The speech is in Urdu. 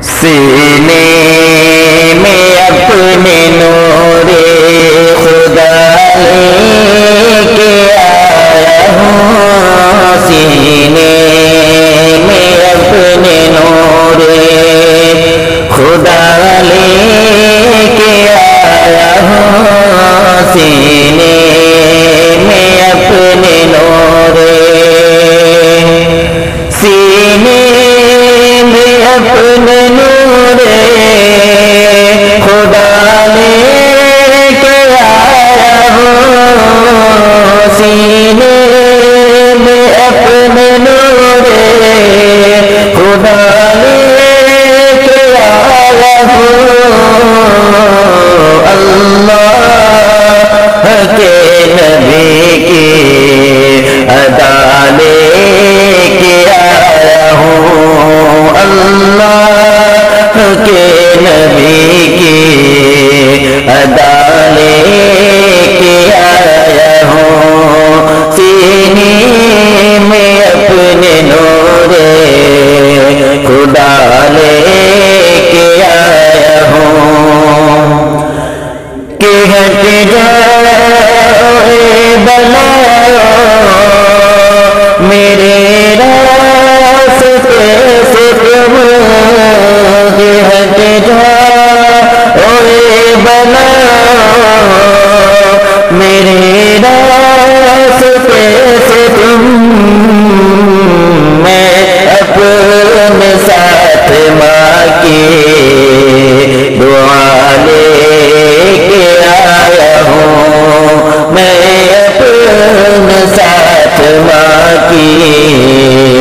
سینے میں اپنے نور خدا لے کے آیا ہوں، سینے میں اپنے نور خدا لے کے آیا ہوں، سینے میں اپنے نور، سینے میں اپنے نور خدا لے کے آیا ہوں، سینے میں اپنے نور خدا لے کے آیا ہوں، اللہ کے نبی کی ادا لے کے آیا ہوں، اللہ کے نبی کی ادا لے کے آیا ہوں، سینے میں اپنے نور خدا لے کے آیا ہوں، کہ ہٹ جائے بلا میرے راستے سے تم، کہ ہٹ جائے بلا میرے راستے سے تم، میں اپنے ساتھ ماں کی دعا لے کے آیا ہوں، میں اپنے ساتھ ماں کی